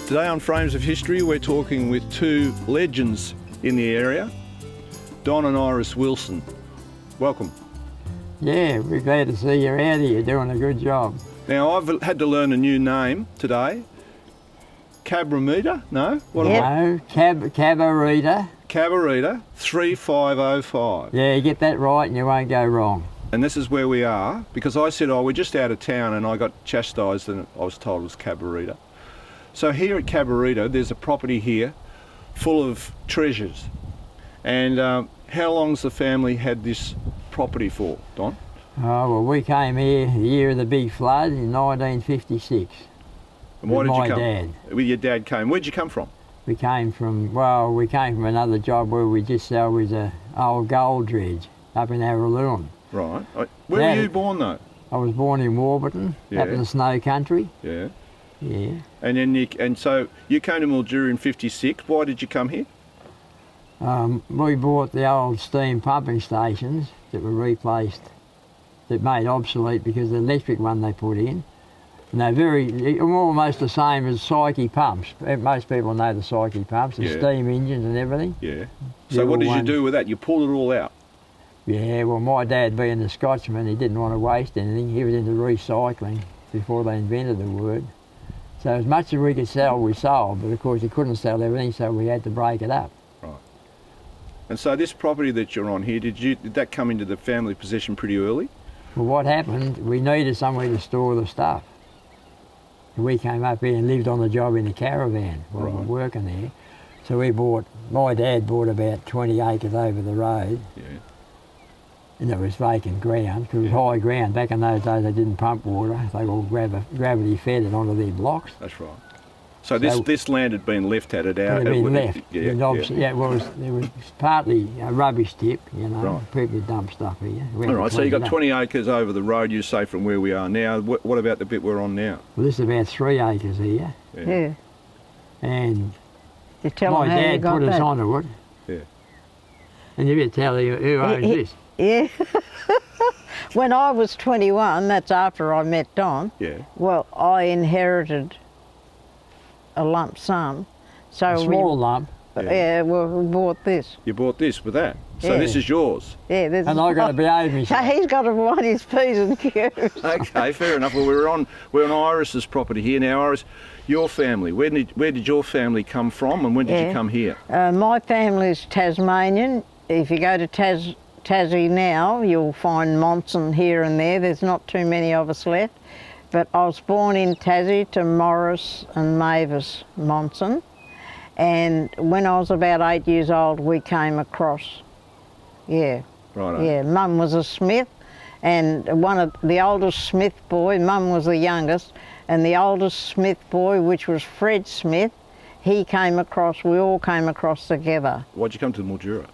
Today on Frames of History, we're talking with two legends in the area, Don and Iris Wilson. Welcome. Yeah, we're glad to see you out here. You're doing a good job. Now, I've had to learn a new name today. Cabramita? No? What Yep. am No, Cabarita. Cabarita 3505. Yeah, you get that right and you won't go wrong. And this is where we are, because I said, oh, we're just out of town, and I got chastised and I was told it was Cabarita. So here at Cabarita, there's a property here full of treasures. And how long's the family had this property for, Don? Oh, well, we came here the year of the big flood in 1956. And why did you come? With my dad. With your dad came. Where'd you come from? We came from, well, we came from another job where we just salvaged an old gold dredge up in Araloon. Right. Where were you born though? I was born in Warburton, up in the snow country. Yeah. Yeah. And then so you came to Mildura in '56. Why did you come here? We bought the old steam pumping stations that were replaced, that made obsolete because of the electric one they put in. And they're almost the same as Psyche pumps. Most people know the Psyche pumps, the steam engines and everything. Yeah. So what did you do with that? You pulled it all out? Yeah, well, my dad being a Scotsman, he didn't want to waste anything. He was into recycling before they invented the word. So as much as we could sell, we sold, but of course you couldn't sell everything, so we had to break it up. Right. And so this property that you're on here, did that come into the family possession pretty early? Well, what happened, we needed somewhere to store the stuff. And we came up here and lived on the job in a caravan while we were working there. So my dad bought about 20 acres over the road. Yeah. And it was vacant ground, because it was high ground. Back in those days they didn't pump water, they all gravity fed it onto their blocks. That's right. So this land had been left, had it out? It had been left. Yeah, well, it was partly a rubbish tip, you know, people dump stuff here. All right, so you got 20 acres over the road, you say, from where we are now. What about the bit we're on now? Well, this is about 3 acres here. Yeah. And my dad put us onto it. Yeah. And you better tell you who owns this. Yeah. When I was 21, that's after I met Don, well, I inherited a lump sum. So a small lump. Yeah, well, we bought this. You bought this with that? So this is yours? Yeah. This and I've got to behave myself. He's got to want his P's and Q's. Okay, fair enough. Well, we're on Iris's property here. Now, Iris, your family, where did your family come from and when did you come here? My family's Tasmanian. If you go to Tassie now, you'll find Monson here and there. There's not too many of us left. But I was born in Tassie to Morris and Mavis Monson. And when I was about 8 years old, we came across. Yeah. Right. Yeah, Mum was a Smith, and one of the oldest Smith boy, Mum was the youngest, and the oldest Smith boy, which was Fred Smith, we all came across together. Why'd you come to Mildura?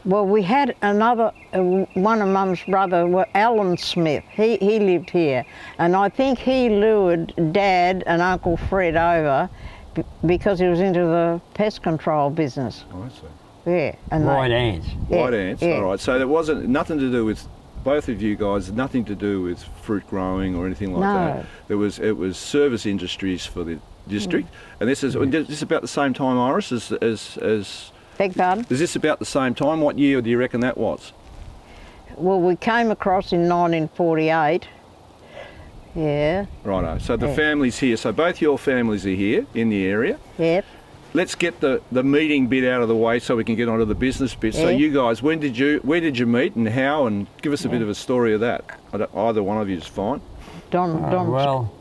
Well, we had another, one of Mum's brother, Alan Smith. He lived here, and I think he lured Dad and Uncle Fred over because he was into the pest control business. Oh, I see. Yeah. And white ants. Yeah, white ants, all right. So there wasn't nothing to do with, both of you guys, nothing to do with fruit growing or anything like that. It was service industries for the district. And this is about the same time, Iris, as Beg pardon? Is this about the same time? What year do you reckon that was? Well, we came across in 1948. Yeah. Righto. So the family's here. So both your families are here in the area. Yep. Let's get the meeting bit out of the way so we can get onto the business bit. So you guys, where did you meet and how? And give us a bit of a story of that. Either one of you is fine. Don. Well,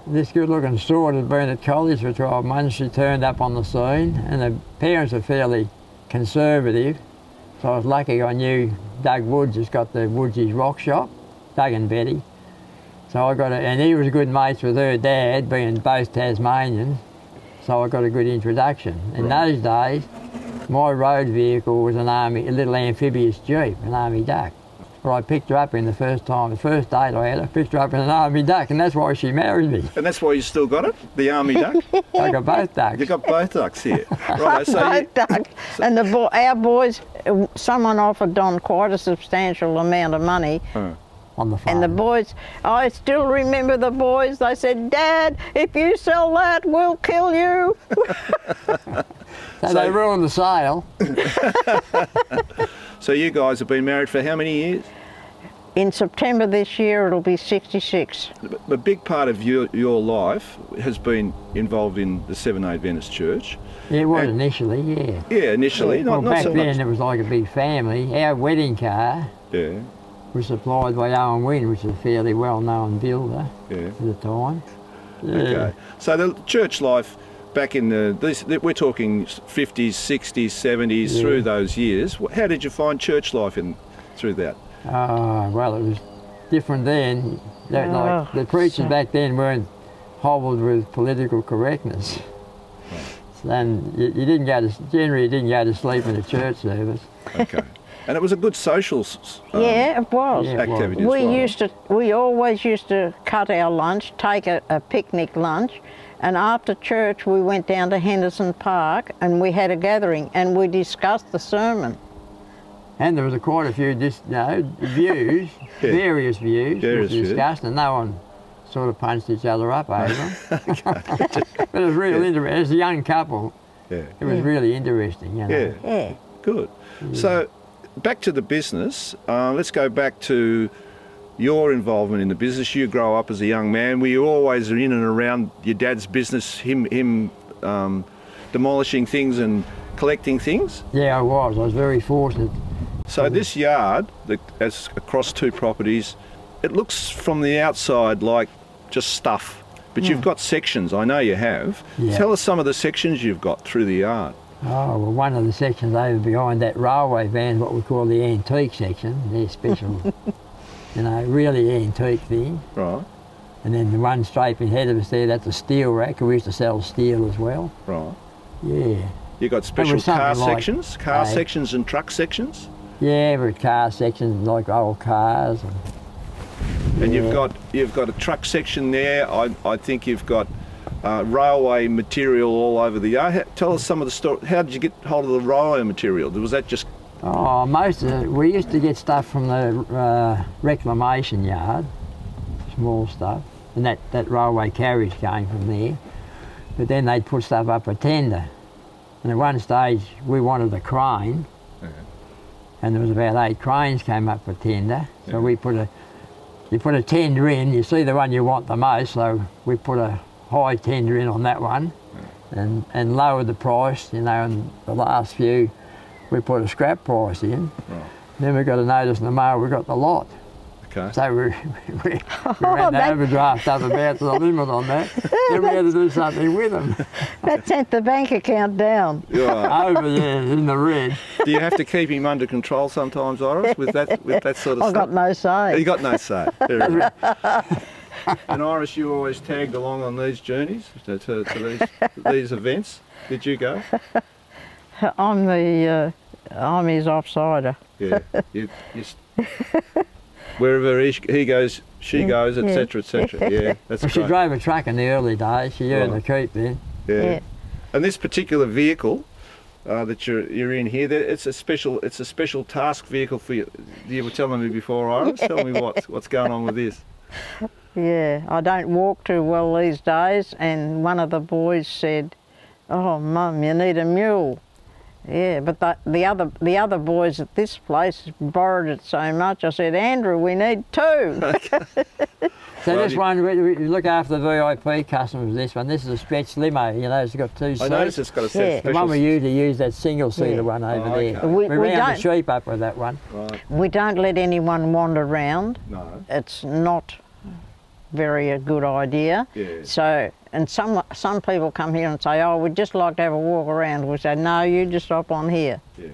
this good-looking sort had been at college for 12 months. She turned up on the scene, and the parents are fairly conservative, so I was lucky I knew Doug Woods has got the Woods' rock shop, Doug and Betty. So I got and he was good mates with her dad, being both Tasmanians, so I got a good introduction. In those days, my road vehicle was a little amphibious Jeep, an Army Duck. Well, I picked her up the first date I had, I picked her up in an Army Duck, and that's why she married me. And that's why you still got it, the Army Duck? I got both ducks. You got both ducks here. Right, so both ducks. And our boys, someone offered Don quite a substantial amount of money on the phone. And the boys, I still remember the boys, they said, Dad, if you sell that, we'll kill you. So they ruined the sale. So you guys have been married for how many years? In September this year, it'll be 66. A big part of your life has been involved in the Seventh-day Adventist Church. Yeah, it was initially, yeah. Yeah, initially. Well, Not back so then much. it was like a big family. Our wedding car Yeah, was supplied by Owen Wynne, which was a fairly well-known builder yeah. at the time. Yeah. Okay. So the church life back in we're talking 50s, 60s, 70s, Yeah. through those years. How did you find church life through that? Well, it was different then. Like Oh, the preachers so- back then weren't hobbled with political correctness. And you didn't go to, generally you didn't go to sleep in a church service. Okay. And it was a good social Yeah, it was. Yeah. activity as well. We always used to cut our lunch, take a picnic lunch, and after church we went down to Henderson Park and we had a gathering and we discussed the sermon. And there was quite a few views, Yeah. various views Various views. discussed, and no one sort of punched each other up over them. But it was really interesting. As a young couple, Yeah. it was really interesting, you know. Yeah. Yeah. Good. So back to the business. Let's go back to your involvement in the business. You grow up as a young man. Were you always in and around your dad's business, him demolishing things and collecting things? Yeah, I was very fortunate. So this yard, as across two properties, it looks from the outside like just stuff, but you've got sections. I know you have. Yeah. Tell us some of the sections you've got through the yard. Oh, well, one of the sections over behind that railway van, what we call the antique section, they're special, you know, really antique thing. Right, And then the one straight ahead of us there, that's a steel rack. We used to sell steel as well. right. Yeah. You got special was something car like- sections, car Aye. sections and truck sections, Yeah, with car sections, like old cars. and Yeah. you've got a truck section there. I think you've got railway material all over the yard. Tell us some of the story. How did you get hold of the railway material? Was that just Oh, most of it, we used to get stuff from the reclamation yard, small stuff, and that railway carriage came from there. But then they'd put stuff up for tender. And at one stage we wanted a crane, and there was about 8 cranes came up for tender. So we you put a tender in, you see the one you want the most, so we put a high tender in on that one and lowered the price, you know, and the last few we put a scrap price in. Right. Then we got a notice in the mail we got the lot. okay? So we ran the overdraft up about the limit on that. Then we had to do something with them. That sent the bank account down. Right. Over there in the red. Do you have to keep him under control sometimes, Iris, with that sort of I've stuff? got no say. You got no say. Very good. And Iris, you always tagged along on these journeys to these events. Did you go? I'm his offsider. Yeah. Wherever he goes, she goes, etc., etc. Yeah, that's Well, she great. drove a truck in the early days. She earned Right. the keep then. Yeah. Yeah. And this particular vehicle that you're in here, it's a special task vehicle for you. You were telling me before, Iris. Tell me what's going on with this. Yeah, I don't walk too well these days, and one of the boys said, "Oh, Mum, you need a mule." Yeah, but the other boys at this place borrowed it so much. I said, "Andrew, we need 2." So Well, this one, we look after the VIP customers. This one, this is a stretch limo. You know, it's got 2 seats. I noticed it's got a set Yeah. of The special. one we usually use, that single seater Yeah. one over Oh, there. okay. We ran the don't- sheep up with that one. Right. We don't let anyone wander around. No. It's not very a good idea. Yeah. So, and some people come here and say, "Oh, we'd just like to have a walk around." We say, "No, you just stop on here." Yeah.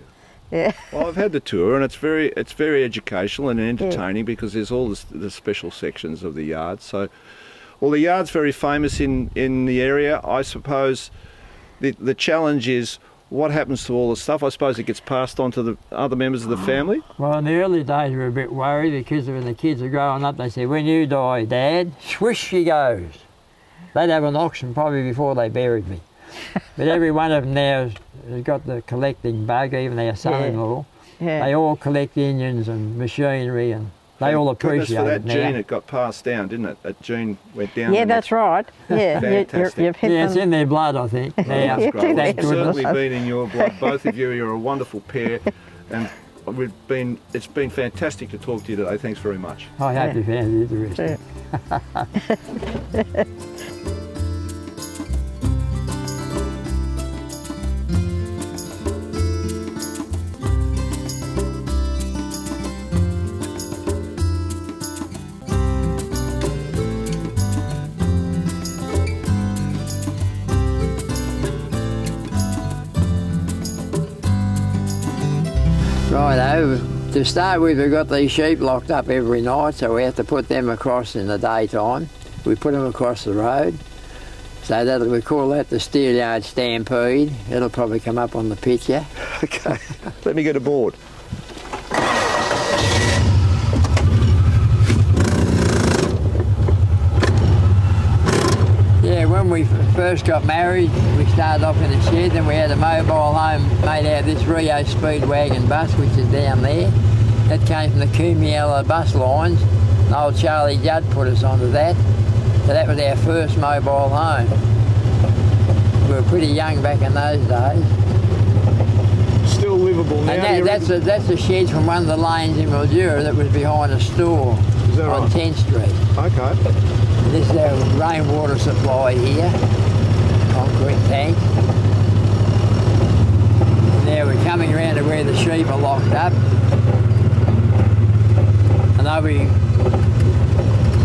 Yeah. Well, I've had the tour, and it's very educational and entertaining because there's all the special sections of the yard. So, well, the yard's very famous in the area. I suppose the challenge is what happens to all the stuff. I suppose it gets passed on to the other members of the family. Well, in the early days we were a bit worried because when the kids are growing up, they say, "When you die, Dad, swish she goes." They'd have an auction probably before they buried me. But every one of them now has got the collecting bug, even our son-in-law. Yeah. They all collect engines and machinery and They all Goodness appreciate for that it now. gene, it got passed down, didn't it? That gene went down. Yeah, and that's right. Yeah, Fantastic. you've hit Yeah, it's them. in their blood, I think. Oh, Now, that's great. Well, thank it's certainly goodness. been in your blood. Both of you, you're a wonderful pair, and it's been fantastic to talk to you today. Thanks very much. I hope you found it interesting. Righto, to start with, we've got these sheep locked up every night, so we have to put them across in the daytime. We put them across the road, so we call that the steelyard stampede. It'll probably come up on the picture. Okay, let me get aboard. Yeah, when we first got married, we started off in a shed, then we had a mobile home made out of this Rio Speedwagon bus, which is down there. That came from the Coomiella bus lines, and old Charlie Judd put us onto that. So that was our first mobile home. We were pretty young back in those days. Still livable now. And that's the shed from one of the lanes in Mildura that was behind a store Is that on right? 10th Street. Okay. This is our rainwater supply here, concrete tank. And now we're coming around to where the sheep are locked up. And they'll be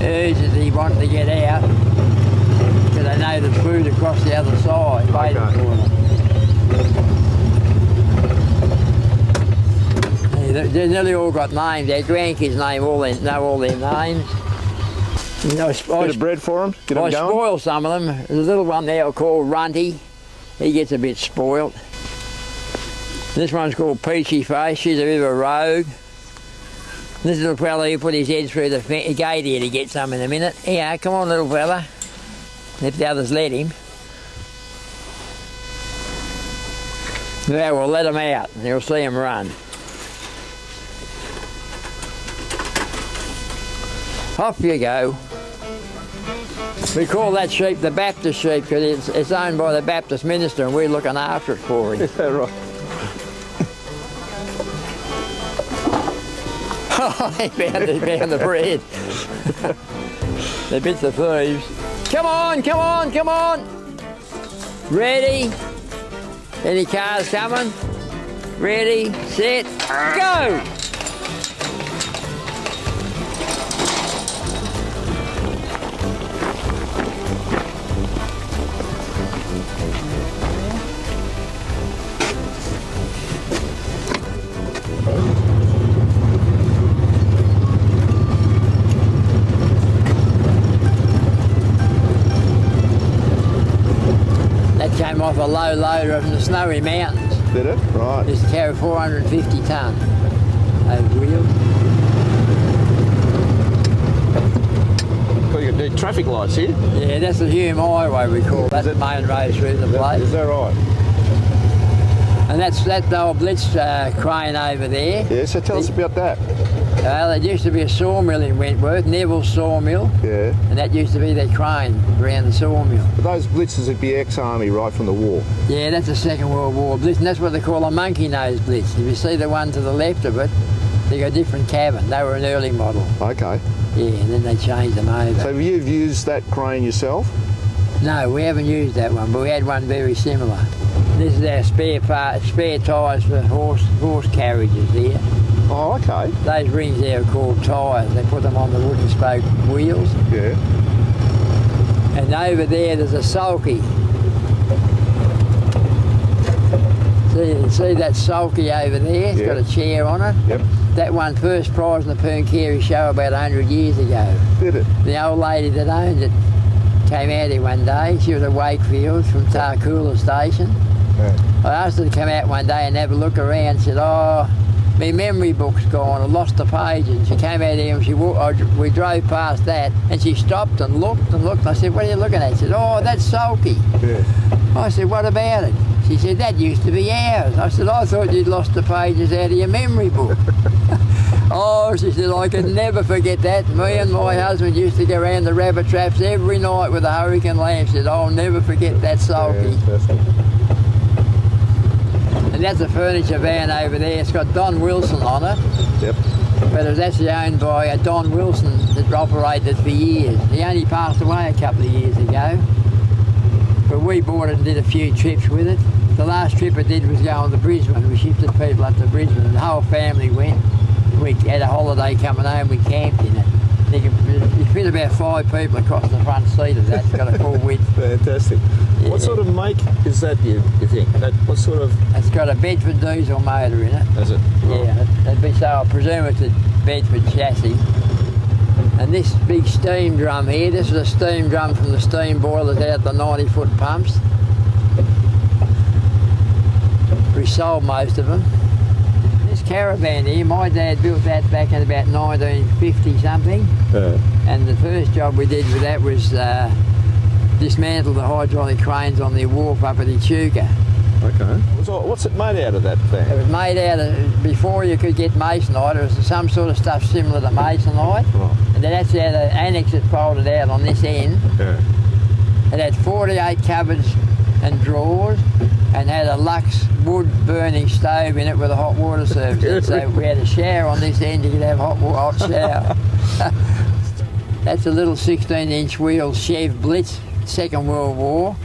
urgently wanting to get out because they know there's food across the other side waiting for them. They nearly all got names. Their grandkids know all their names. You know, Bit of bread for them, get them I going. spoil some of them. There's a little one there called Runty. He gets a bit spoilt. This one's called Peachy Face. She's a bit of a rogue. This little fella who put his head through the gate here to get some in a minute. Yeah, come on, little fella. If the others let him. Yeah, we'll let him out and you'll see him run. Off you go. We call that sheep the Baptist sheep because it's owned by the Baptist minister and we're looking after it for him. Is that right? Oh, he found the bread. They bit the thieves. Come on, come on, come on. Ready? Any cars coming? Ready, set, go! Came off a low loader from the Snowy Mountains. Did it? Right. Just carried 450 tonne over wheels. Well, you got the traffic lights here. Yeah, that's the Hume Highway we call that, the main road through the place. Is that right? And that's the old Blitz crane over there. Yeah, so tell us about that. Well, there used to be a sawmill in Wentworth, Neville's sawmill. Yeah. And that used to be their crane around the sawmill. But those blitzes would be ex-army right from the war. Yeah, that's a Second World War blitz, and that's what they call a monkey nose blitz. If you see the one to the left of it, they got a different cabin. They were an early model. Okay. Yeah, and then they changed them over. So you've used that crane yourself? No, we haven't used that one, but we had one very similar. This is our spare tyres for horse carriages here. Oh, okay. Those rings there are called tyres. They put them on the wooden spoke wheels. Yeah. And over there, there's a sulky. See that sulky over there? It's got a chair on it. Yep. That won first prize in the Pooncarie show about 100 years ago. Did it? The old lady that owned it came out here one day. She was at Wakefield from Tarcoola Station. Yeah. I asked her to come out one day and have a look around. Said, "Oh, my memory book's gone. I lost the page." And she came out here and we drove past that and she stopped and looked and looked. I said, "What are you looking at?" She said, "Oh, that's sulky." Yeah. I said, "What about it?" She said, that used to be ours. I said, I thought you'd lost the pages out of your memory book. Oh, she said, I can never forget that. Me and my husband used to go around the rabbit traps every night with a hurricane lamp. She said, I'll never forget that sulky. And that's a furniture van over there. It's got Don Wilson on it. Yep. But it was actually owned by Don Wilson that operated it for years. He only passed away a couple of years ago. But we bought it and did a few trips with it. The last trip I did was going to Brisbane. We shifted people up to Brisbane and the whole family went. We had a holiday coming home, we camped in it. You fit about 5 people across the front seat of that. It's got a full width. Fantastic. Yeah. What sort of make is that, you think? What sort of... It's got a Bedford diesel motor in it. Is it? Yeah, it'd be, so I presume it's a Bedford chassis. And this big steam drum here, this is a steam drum from the steam boilers out the 90-foot pumps. We sold most of them. This caravan here, my dad built that back in about 1950 something. And the first job we did with that was dismantle the hydraulic cranes on the wharf up at Echuca. Okay. What's it made out of, that van? It was made out of, before you could get masonite, it was some sort of stuff similar to masonite. Oh. And then that's how the annex is folded out on this end. Yeah. It had 48 cupboards and drawers and had a Lux wood burning stove in it with a hot water service. So we had a shower on this end, you could have a hot shower. That's a little 16-inch wheel Chev Blitz, Second World War.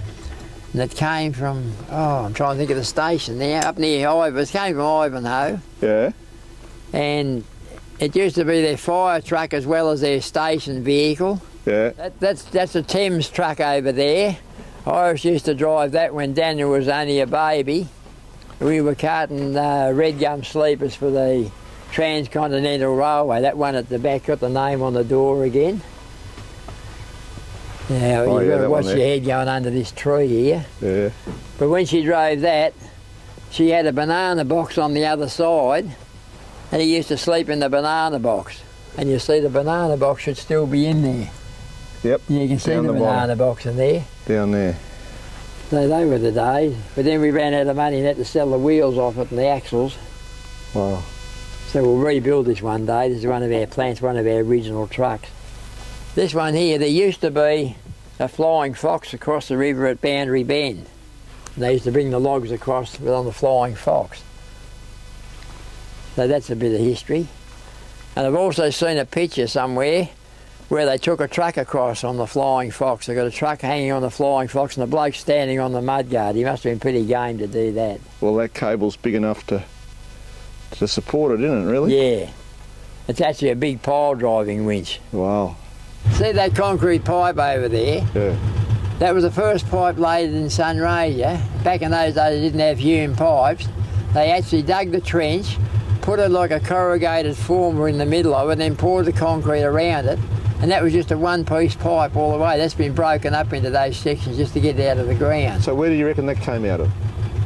That came from, I'm trying to think of the station there, up near Ivanhoe. It came from Ivanhoe. Yeah. And it used to be their fire truck as well as their station vehicle. Yeah. That's a Thames truck over there. Iris used to drive that when Daniel was only a baby. We were carting red gum sleepers for the Transcontinental Railway. That one at the back got the name on the door again. Now, you've got to watch your head going under this tree here. Yeah. But when she drove that, she had a banana box on the other side, and he used to sleep in the banana box. And you see the banana box should still be in there. Yep. You can see the banana box in there. Down there. So they were the days. But then we ran out of money and had to sell the wheels off it and the axles. Wow. So we'll rebuild this one day. This is one of our plants, one of our original trucks. This one here, there used to be a flying fox across the river at Boundary Bend. And they used to bring the logs across on the flying fox. So that's a bit of history. And I've also seen a picture somewhere where they took a truck across on the flying fox. They got a truck hanging on the flying fox and the bloke standing on the mudguard. He must have been pretty game to do that. Well, that cable's big enough to support it, isn't it, really? Yeah. It's actually a big pile driving winch. Wow. See that concrete pipe over there? Yeah. That was the first pipe laid in Sunraysia. Back in those days they didn't have hewn pipes. They actually dug the trench, put it like a corrugated former in the middle of it, and then poured the concrete around it. And that was just a one-piece pipe all the way. That's been broken up into those sections just to get it out of the ground. So where do you reckon that came out of?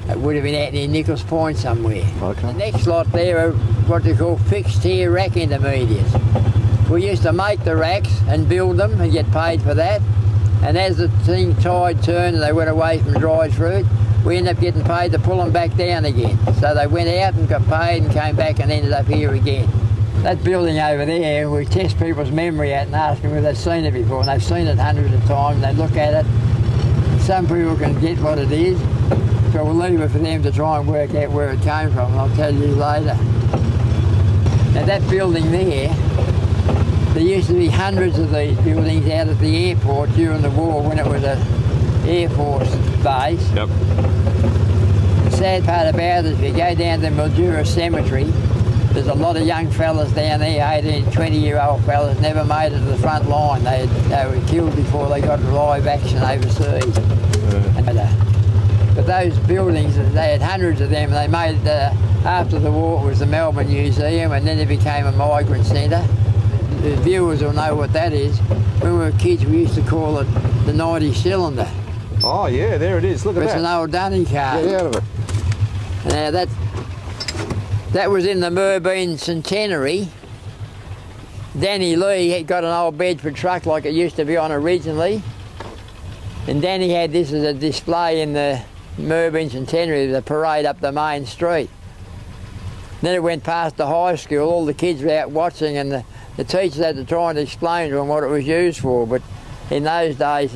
It would have been out near Nichols Point somewhere. Okay. The next lot there are what they call fixed tier rack intermediates. We used to make the racks and build them and get paid for that. And as the tide turned and they went away from dried fruit, we ended up getting paid to pull them back down again. So they went out and got paid and came back and ended up here again. That building over there, we test people's memory out and ask them if they've seen it before. And they've seen it hundreds of times. They look at it. Some people can get what it is. So we'll leave it for them to try and work out where it came from. And I'll tell you later. Now that building there, there used to be hundreds of these buildings out at the airport during the war when it was an Air Force base. Yep. The sad part about it is if you go down to Mildura Cemetery, there's a lot of young fellas down there, 18, 20-year-old fellas, never made it to the front line. They were killed before they got live action overseas. But those buildings, they had hundreds of them. They made, after the war, it was the Melbourne Museum, and then it became a migrant centre. The viewers will know what that is. When we were kids, we used to call it the 90 cylinder. Oh yeah, there it is. Look at that. It's an old dunning car. Get out of it. Now that was in the Merbein Centenary. Danny Lee had got an old Bedford truck like it used to be on originally. And Danny had this as a display in the Mervyn Centenary, the parade up the main street. Then it went past the high school, all the kids were out watching, and the teachers had to try and explain to them what it was used for. But in those days,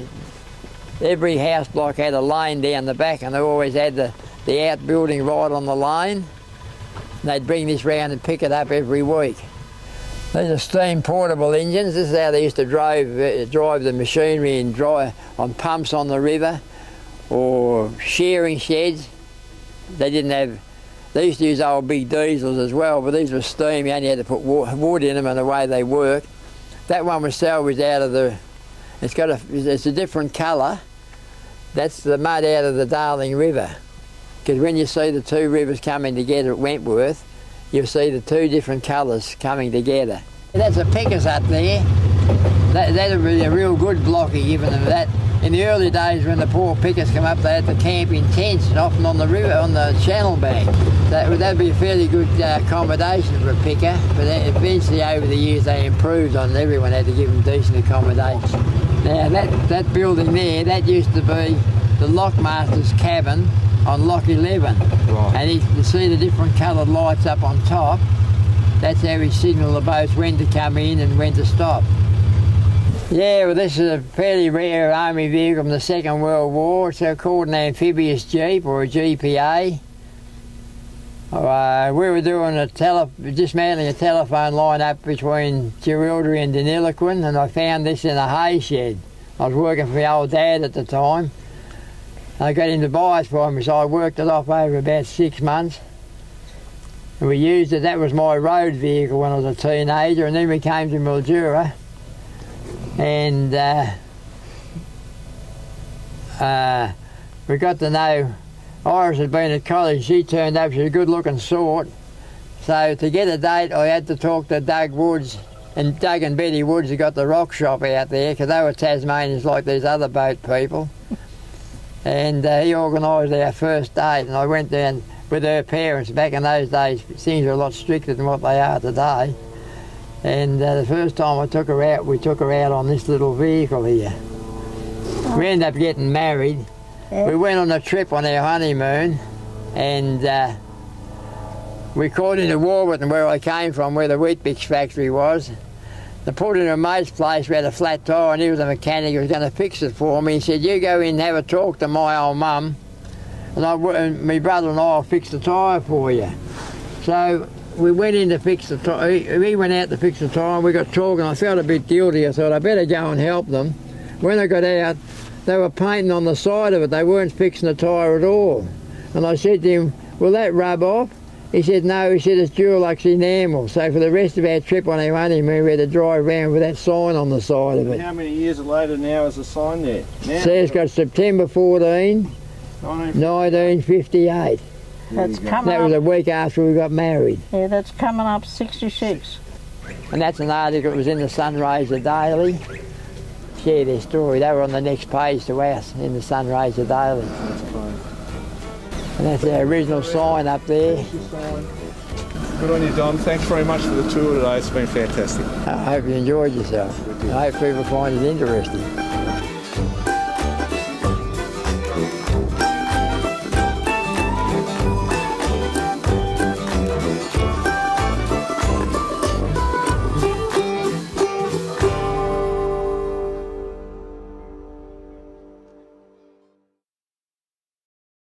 every house block had a lane down the back, and they always had the outbuilding right on the lane. And they'd bring this round and pick it up every week. These are steam portable engines. This is how they used to drive the machinery and dry on pumps on the river, or shearing sheds. They used to use old big diesels as well, but these were steam. You only had to put wood in them, and the way they work. That one was salvaged out of the. It's a different colour. That's the mud out of the Darling River. Because when you see the two rivers coming together at Wentworth, you'll see the two different colours coming together. That's a pickers hut there. That'd be a real good blocky giving them that. In the early days when the poor pickers come up, they had to camp in tents, and often on the river, on the channel bank. That'd be a fairly good accommodation for a picker, but eventually over the years they improved on it. Everyone had to give them decent accommodation. Now that building there, that used to be the lockmaster's cabin on Lock 11. Right. And you see the different coloured lights up on top. That's how he signalled the boats when to come in and when to stop. Yeah, well, this is a fairly rare army vehicle from the Second World War. It's called an amphibious jeep, or a GPA. We were doing dismantling a telephone line up between Jerilderie and Deniliquin, and I found this in a hay shed. I was working for my old dad at the time. I got him to buy it for me, so I worked it off over about 6 months. And we used it. That was my road vehicle when I was a teenager, and then we came to Mildura, and we got to know Iris had been at college. She turned up. She's a good-looking sort. So to get a date, I had to talk to Doug Woods, and Doug and Betty Woods had got the rock shop out there, because they were Tasmanians like these other boat people. And he organised our first date, and I went down with her parents. Back in those days, things were a lot stricter than what they are today. And the first time I took her out, we took her out on this little vehicle here. We ended up getting married. We went on a trip on our honeymoon, and we called into Warburton, where I came from, where the Weet-Bix factory was. They pulled in a mate's place. We had a flat tyre, and he was a mechanic. He was going to fix it for me. He said, "You go in and have a talk to my old mum, and my brother and I will fix the tyre for you." So we went in to fix the tyre. He went out to fix the tyre, and we got talking. I felt a bit guilty. I thought I better go and help them. When I got out, they were painting on the side of it. They weren't fixing the tyre at all. And I said to him, "Will that rub off?" He said, "No." He said, "It's Dulux enamel." So for the rest of our trip on our honeymoon, we had to drive around with that sign on the side of it. How many years later now is the sign there? See, it's got September 14, 1958. That's coming That was a week after we got married. Yeah, that's coming up 66. And that's an article that was in the Sunraiser Daily. Share their story. They were on the next page to us in the Sunraiser Daily. And that's our original sign up there. Good on you, Don. Thanks very much for the tour today. It's been fantastic. I hope you enjoyed yourself. I hope people find it interesting.